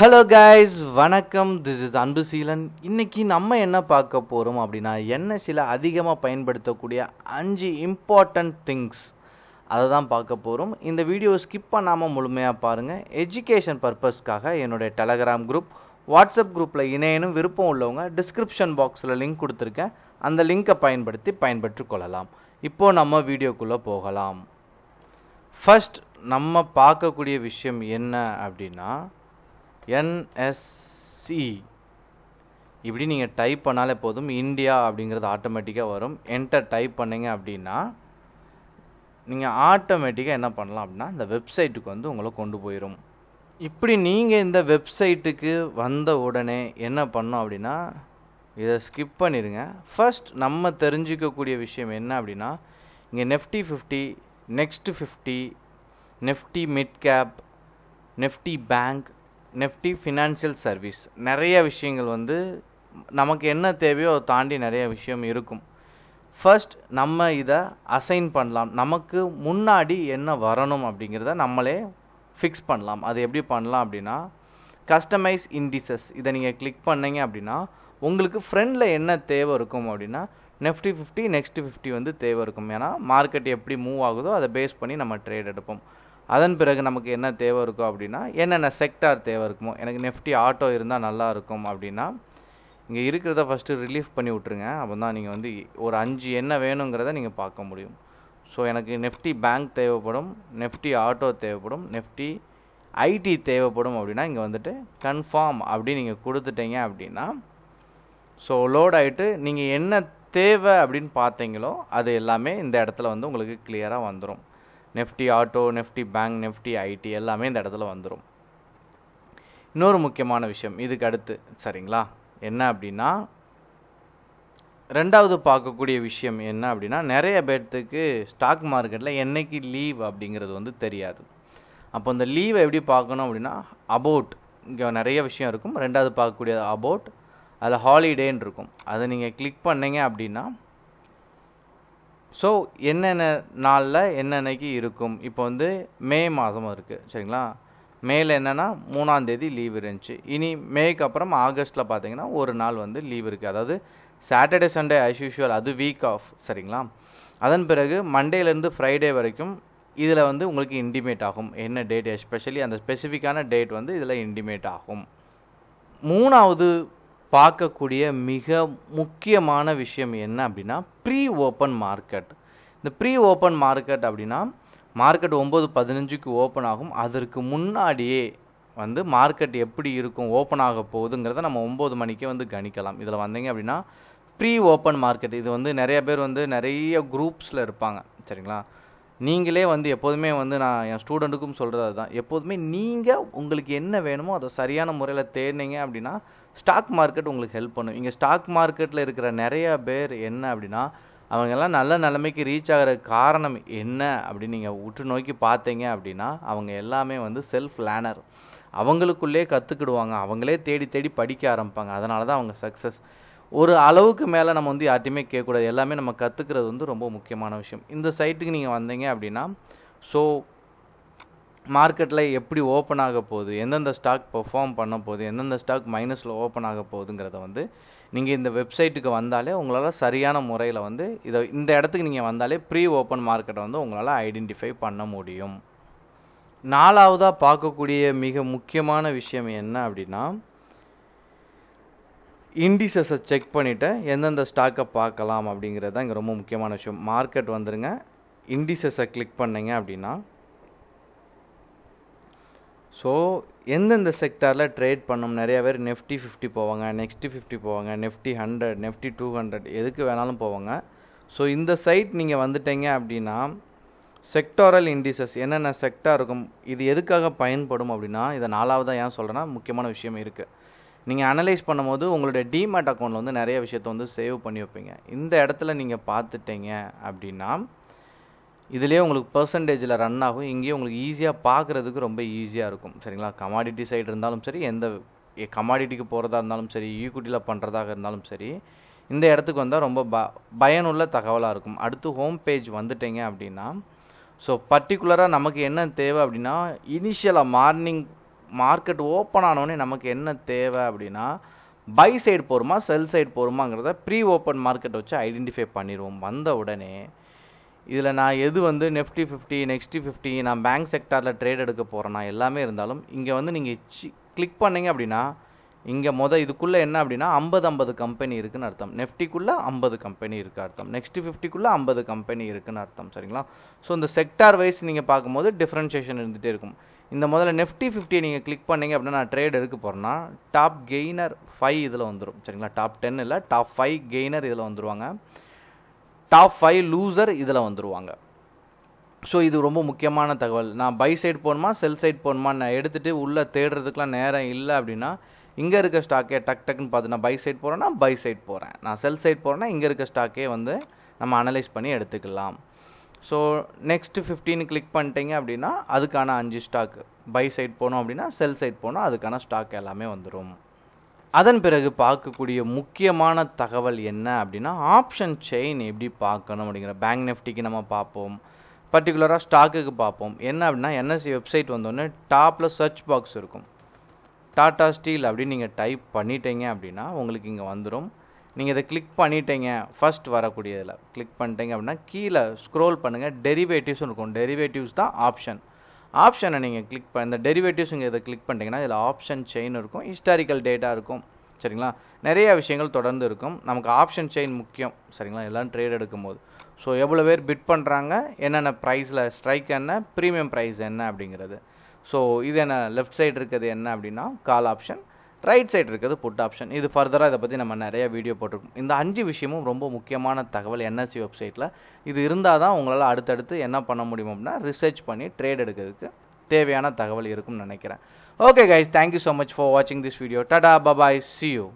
Hello guys, வணக்கம். This is Anbuseelan. இன்னைக்கு நம்ம என்ன பார்க்க போகிறோம் அப்படின்னா, NSEல அதிகமாக பயன்படுத்தக்கூடிய 5 இம்பார்ட்டன்ட் திங்ஸ் அதை தான் பார்க்க போகிறோம். இந்த வீடியோ ஸ்கிப் பண்ணாமல் முழுமையாக பாருங்கள். எஜுகேஷன் பர்பஸ்க்காக என்னுடைய டெலகிராம் குரூப், வாட்ஸ்அப் குரூப்பில் இணையனும் விருப்பம் உள்ளவங்க டிஸ்கிரிப்ஷன் பாக்ஸில் லிங்க் கொடுத்துருக்கேன். அந்த லிங்கை பயன்படுத்தி பயன்பெற்று கொள்ளலாம். இப்போது நம்ம வீடியோக்குள்ளே போகலாம். ஃபர்ஸ்ட் நம்ம பார்க்கக்கூடிய விஷயம் என்ன அப்படின்னா, NSE இப்படி நீங்கள் டைப் பண்ணாலே போதும், இந்தியா அப்படிங்கிறது ஆட்டோமேட்டிக்காக வரும். என்டர் டைப் பண்ணிங்க அப்படின்னா நீங்கள் ஆட்டோமேட்டிக்காக என்ன பண்ணலாம் அப்படின்னா இந்த வெப்சைட்டுக்கு வந்து உங்களை கொண்டு போயிடும். இப்படி நீங்கள் இந்த வெப்சைட்டுக்கு வந்த உடனே என்ன பண்ணோம் அப்படின்னா, இதை ஸ்கிப் பண்ணிடுங்க. ஃபர்ஸ்ட் நம்ம தெரிஞ்சிக்கக்கூடிய விஷயம் என்ன அப்படின்னா, இங்கே Nifty 50, Next 50, Nifty mid cap, Nifty bank, Nifty financial service, நிறைய விஷயங்கள் வந்து நமக்கு என்ன தேவையோ அதை தாண்டி நிறைய விஷயம் இருக்கும். ஃபர்ஸ்ட் நம்ம இதை அசைன் பண்ணலாம். நமக்கு முன்னாடி என்ன வரணும் அப்படிங்கிறத நம்மளே ஃபிக்ஸ் பண்ணலாம். அது எப்படி பண்ணலாம் அப்படின்னா, கஸ்டமைஸ் இண்டிசஸ் இதை நீங்கள் கிளிக் பண்ணீங்க அப்படின்னா உங்களுக்கு ஃப்ரெண்டில் என்ன தேவை இருக்கும் அப்படின்னா, Nifty 50, Next 50 வந்து தேவை இருக்கும். ஏன்னா மார்க்கெட் எப்படி மூவ் ஆகுதோ அதை பேஸ் பண்ணி நம்ம ட்ரேட் எடுப்போம். அதன் பிறகு நமக்கு என்ன தேவை இருக்கும் அப்படின்னா, என்னென்ன செக்டார் தேவை இருக்குமோ, எனக்கு Nifty ஆட்டோ இருந்தால் நல்லா இருக்கும் அப்படின்னா இங்கே இருக்கிறத ஃபஸ்ட்டு ரிலீஃப் பண்ணி விட்ருங்க. அப்போ தான் நீங்கள் வந்து ஒரு 5 என்ன வேணுங்கிறத நீங்கள் பார்க்க முடியும். ஸோ எனக்கு Nifty பேங்க் தேவைப்படும், Nifty ஆட்டோ தேவைப்படும், Nifty ஐடி தேவைப்படும் அப்படின்னா இங்கே வந்துட்டு கன்ஃபார்ம் அப்படி நீங்கள் கொடுத்துட்டீங்க அப்படின்னா ஸோ லோட் ஆகிட்டு நீங்கள் என்ன தேவை அப்படின்னு பார்த்தீங்களோ அது எல்லாமே இந்த இடத்துல வந்து உங்களுக்கு கிளியராக வந்துடும். Nifty auto, Nifty bank, Nifty IT எல்லாமே இந்த இடத்துல வந்துடும். இன்னொரு முக்கியமான விஷயம் இதுக்கு அடுத்து, சரிங்களா, என்ன அப்படின்னா, ரெண்டாவது பார்க்கக்கூடிய விஷயம் என்ன அப்படின்னா, நிறைய பேர்த்துக்கு ஸ்டாக் மார்க்கெட்டில் என்னைக்கு லீவ் அப்படிங்கிறது வந்து தெரியாது. அப்போ இந்த லீவை எப்படி பார்க்கணும் அப்படின்னா, அபவுட் இங்கே நிறைய விஷயம் இருக்கும். ரெண்டாவது பார்க்கக்கூடிய அபவுட், அதில் ஹாலிடேன்னு இருக்கும். அதை நீங்கள் கிளிக் பண்ணீங்க அப்படின்னா ஸோ என்னென்ன நாளில் என்னென்னைக்கு இருக்கும். இப்போ வந்து மே மாதம் இருக்குது, சரிங்களா. மேல என்னென்னா 3ஆம் தேதி லீவ் இருந்துச்சு. இனி மேக்கு அப்புறம் ஆகஸ்ட்டில் பார்த்தீங்கன்னா ஒரு நாள் வந்து லீவ் இருக்குது. அதாவது சாட்டர்டே சண்டே ஆஸ் யூஷுவல், அது வீக் ஆஃப், சரிங்களா. அதன் பிறகு மண்டேலேருந்து ஃப்ரைடே வரைக்கும் இதில் வந்து உங்களுக்கு இன்டிமேட் ஆகும் என்ன டேட், எஸ்பெஷலி அந்த ஸ்பெசிஃபிக்கான டேட் வந்து இதில் இன்டிமேட் ஆகும். மூணாவது பார்க்கக்கூடிய மிக முக்கியமான விஷயம் என்ன அப்படின்னா, ப்ரீ ஓப்பன் மார்க்கெட். இந்த ப்ரீ ஓப்பன் மார்க்கெட் அப்படின்னா, மார்க்கெட் 9:15க்கு ஓப்பன் ஆகும். அதற்கு முன்னாடியே வந்து மார்க்கெட் எப்படி இருக்கும், ஓப்பன் ஆக போகுதுங்கிறத நம்ம 9 மணிக்கே வந்து கணிக்கலாம். இதில் வந்தீங்க அப்படின்னா ப்ரீ ஓப்பன் மார்க்கெட், இது வந்து நிறைய பேர் வந்து நிறைய குரூப்ஸில் இருப்பாங்க, சரிங்களா. நீங்களே வந்து எப்போதுமே வந்து நான் என் ஸ்டூடெண்ட்டுக்கும் சொல்கிறது அதுதான், எப்போதுமே நீங்கள் உங்களுக்கு என்ன வேணுமோ அதை சரியான முறையில் தேடினீங்க அப்படின்னா ஸ்டாக் மார்க்கெட் உங்களுக்கு ஹெல்ப் பண்ணும். இங்கே ஸ்டாக் மார்க்கெட்டில் இருக்கிற நிறைய பேர் என்ன அப்படின்னா, அவங்கெல்லாம் நல்ல நிலைமைக்கு ரீச் ஆகிற காரணம் என்ன அப்படின்னு நீங்கள் உற்று நோக்கி பார்த்தீங்க அப்படின்னா, அவங்க எல்லாமே வந்து செல்ஃப் லேர்னர். அவங்களுக்குள்ளே கற்றுக்கிடுவாங்க, அவங்களே தேடி தேடி படிக்க ஆரம்பிப்பாங்க. அதனால தான் அவங்க சக்ஸஸ். ஒரு அளவுக்கு மேலே நம்ம வந்து யார்ட்டையுமே கேட்கக்கூடாது. எல்லாமே நம்ம கற்றுக்கிறது வந்து ரொம்ப முக்கியமான விஷயம். இந்த சைட்டுக்கு நீங்கள் வந்தீங்க அப்படின்னா ஸோ மார்க்கெட்டில் எப்படி ஓப்பன் ஆக போகுது, எந்தெந்த ஸ்டாக் பெர்ஃபார்ம் பண்ண போகுது, எந்தெந்த ஸ்டாக் மைனஸில் ஓப்பன் ஆக போகுதுங்கிறத வந்து நீங்கள் இந்த வெப்சைட்டுக்கு வந்தாலே உங்களால் சரியான முறையில் வந்து இந்த இடத்துக்கு நீங்கள் வந்தாலே ப்ரீ ஓப்பன் மார்க்கெட்டை வந்து உங்களால் ஐடென்டிஃபை பண்ண முடியும். நாலாவதாக பார்க்கக்கூடிய மிக முக்கியமான விஷயம் என்ன அப்படின்னா, இண்டிசஸை செக் பண்ணிவிட்டு எந்தெந்த ஸ்டாக்கை பார்க்கலாம் அப்படிங்கிறது தான் இங்கே ரொம்ப முக்கியமான விஷயம். மார்க்கெட் வந்துருங்க, இண்டிசஸை கிளிக் பண்ணிங்க அப்படின்னா ஸோ எந்தெந்த செக்டாரில் ட்ரேட் பண்ணணும். நிறைய பேர் Nifty 50 போவாங்க, Next 50 போவாங்க, Nifty 100, Nifty 200 எதுக்கு வேணாலும் போவாங்க. ஸோ இந்த சைட் நீங்கள் வந்துட்டீங்க அப்படின்னா செக்டாரல் இண்டிசஸ் என்னென்ன செக்டார் இருக்கும், இது எதுக்காக பயன்படும் அப்படின்னா, இதை நாலாவதாக ஏன் சொல்கிறேன்னா முக்கியமான விஷயம் இருக்குது. நீங்கள் அனலைஸ் பண்ணும்போது உங்களுடைய டிமேட் அக்கௌண்ட்டில் வந்து நிறைய விஷயத்தை வந்து சேவ் பண்ணி வைப்பீங்க. இந்த இடத்துல நீங்கள் பார்த்துட்டீங்க அப்படின்னா இதுலேயே உங்களுக்கு பர்சன்டேஜில் ரன் ஆகும். இங்கேயே உங்களுக்கு ஈஸியாக பார்க்குறதுக்கு ரொம்ப ஈஸியாக இருக்கும், சரிங்களா. கமாடிட்டி சைடு இருந்தாலும் சரி, எந்த கமாடிட்டிக்கு போகிறதா இருந்தாலும் சரி, ஈக்விட்டியில் பண்ணுறதாக இருந்தாலும் சரி, இந்த இடத்துக்கு வந்தால் ரொம்ப பயனுள்ள தகவலாக இருக்கும். அடுத்து ஹோம் பேஜ் வந்துட்டீங்க அப்படின்னா ஸோ பர்டிகுலராக நமக்கு என்ன தேவை அப்படின்னா, இனிஷியலாக மார்னிங் மார்க்கெட் ஓப்பன் ஆனோடனே நமக்கு என்ன தேவை அப்படின்னா பை சைடு போகிறோமா செல் சைடு போகிறோமாங்கிறத ப்ரீ ஓப்பன் மார்க்கெட் வச்சு ஐடென்டிஃபை பண்ணிடுவோம். வந்த உடனே இதில் நான் எது வந்து Nifty 50 Nifty 50 நான் பேங்க் செக்டாரில் ட்ரேட் எடுக்க போகிறேன்னா எல்லாமே இருந்தாலும் இங்கே வந்து நீங்கள் கிளிக் பண்ணிங்க அப்படின்னா இங்கே இதுக்குள்ளே என்ன அப்படின்னா 50 கம்பெனி இருக்குன்னு அர்த்தம். நெஃப்டிக்குள்ளே 50 கம்பெனி இருக்குது அர்த்தம். Nifty 50க்குள்ளே 50 கம்பெனி இருக்குன்னு அர்த்தம். சரிங்களா? ஸோ இந்த செக்டார் வைஸ் நீங்கள் பார்க்கும்போது டிஃப்ரென்ஷியேஷன் இருந்துகிட்டே இருக்கும். இந்த முதல்ல Nifty 50 நீங்கள் கிளிக் பண்ணிங்க அப்படின்னா நான் ட்ரேட் எடுக்க போகிறேன்னா டாப் கெய்னர் 5 இதில் வந்துடும். சரிங்களா? டாப் 10 இல்லை, டாப் 5 கெய்னர் இதில் வந்துடுவாங்க, டாப் 5 லூசர் இதில் வந்துடுவாங்க. ஸோ இது ரொம்ப முக்கியமான தகவல். நான் பை சைடு போகணுமா செல் சைடு போகணுமா நான் எடுத்துகிட்டு உள்ளே தேடுறதுக்குலாம் நேரம் இல்லை அப்படின்னா இங்கே இருக்க ஸ்டாக்கே டக்குன்னு பார்த்து நான் பை சைடு போகிறேன்னா பை சைடு போகிறேன், நான் செல் சைடு போகிறேன்னா இங்கே இருக்க ஸ்டாக்கே வந்து நம்ம அனலைஸ் பண்ணி எடுத்துக்கலாம். ஸோ நெக்ஸ்ட்டு 15 கிளிக் பண்ணிட்டீங்க அப்படின்னா அதுக்கான 5 ஸ்டாக், பை சைடு போனோம் அப்படின்னா செல் சைடு போனால் அதுக்கான ஸ்டாக் எல்லாமே வந்துடும். அதன் பிறகு பார்க்கக்கூடிய முக்கியமான தகவல் என்ன அப்படின்னா ஆப்ஷன் செயின் எப்படி பார்க்கணும் அப்படிங்கிற பேங்க் நிஃப்டிக்கு நம்ம பார்ப்போம், பர்டிகுலராக ஸ்டாக்குக்கு பார்ப்போம். என்ன அப்படின்னா NSE வெப்சைட் வந்தோடனே டாப்பில் சர்ச் பாக்ஸ் இருக்கும், டாடா ஸ்டீல் அப்படின்னு நீங்கள் டைப் பண்ணிட்டீங்க அப்படின்னா உங்களுக்கு இங்கே வந்துடும். நீங்கள் இதை கிளிக் பண்ணிட்டீங்க, ஃபர்ஸ்ட் வரக்கூடியதில் கிளிக் பண்ணிட்டீங்க அப்படின்னா கீழே ஸ்க்ரோல் பண்ணுங்கள், டெரிவேட்டிவ்ஸும் இருக்கும். டெரிவேட்டிவ்ஸ் தான் ஆப்ஷனை நீங்கள் கிளிக் இந்த டெரிவேட்டிவ்ஸ் இங்கே இதை கிளிக் பண்ணிட்டீங்கன்னா இதில் ஆப்ஷன் செயின் இருக்கும், ஹிஸ்டாரிக்கல் டேட்டா இருக்கும். சரிங்களா? நிறைய விஷயங்கள் தொடர்ந்து இருக்கும். நமக்கு ஆப்ஷன் செயின் முக்கியம். சரிங்களா? எல்லாம் ட்ரேட் எடுக்கும்போது ஸோ எவ்வளோ பேர் பிட் பண்ணுறாங்க, என்னென்ன ப்ரைஸில் ஸ்ட்ரைக் என்ன, ப்ரீமியம் ப்ரைஸ் என்ன அப்படிங்கிறது. ஸோ இது என்ன லெஃப்ட் சைடு இருக்கிறது என்ன அப்படின்னா கால் ஆப்ஷன், ரைட் சைடு இருக்கிறது புட் ஆப்ஷன். இது ஃபர்தராக இதை பற்றி நம்ம நிறைய வீடியோ போட்டிருக்கோம். இந்த 5 விஷயமும் ரொம்ப முக்கியமான தகவல் NSE வெப்சைட்டில். இது இருந்தால் தான் உங்களால் அடுத்தடுத்து என்ன பண்ண முடியும் அப்படின்னா ரிசர்ச் பண்ணி ட்ரேட் எடுக்கிறதுக்கு தேவையான தகவல் இருக்கும்னு நினைக்கிறேன். Okay guys, thank you so much for வாட்சிங் திஸ் வீடியோ. டாடா, பபாய், see you.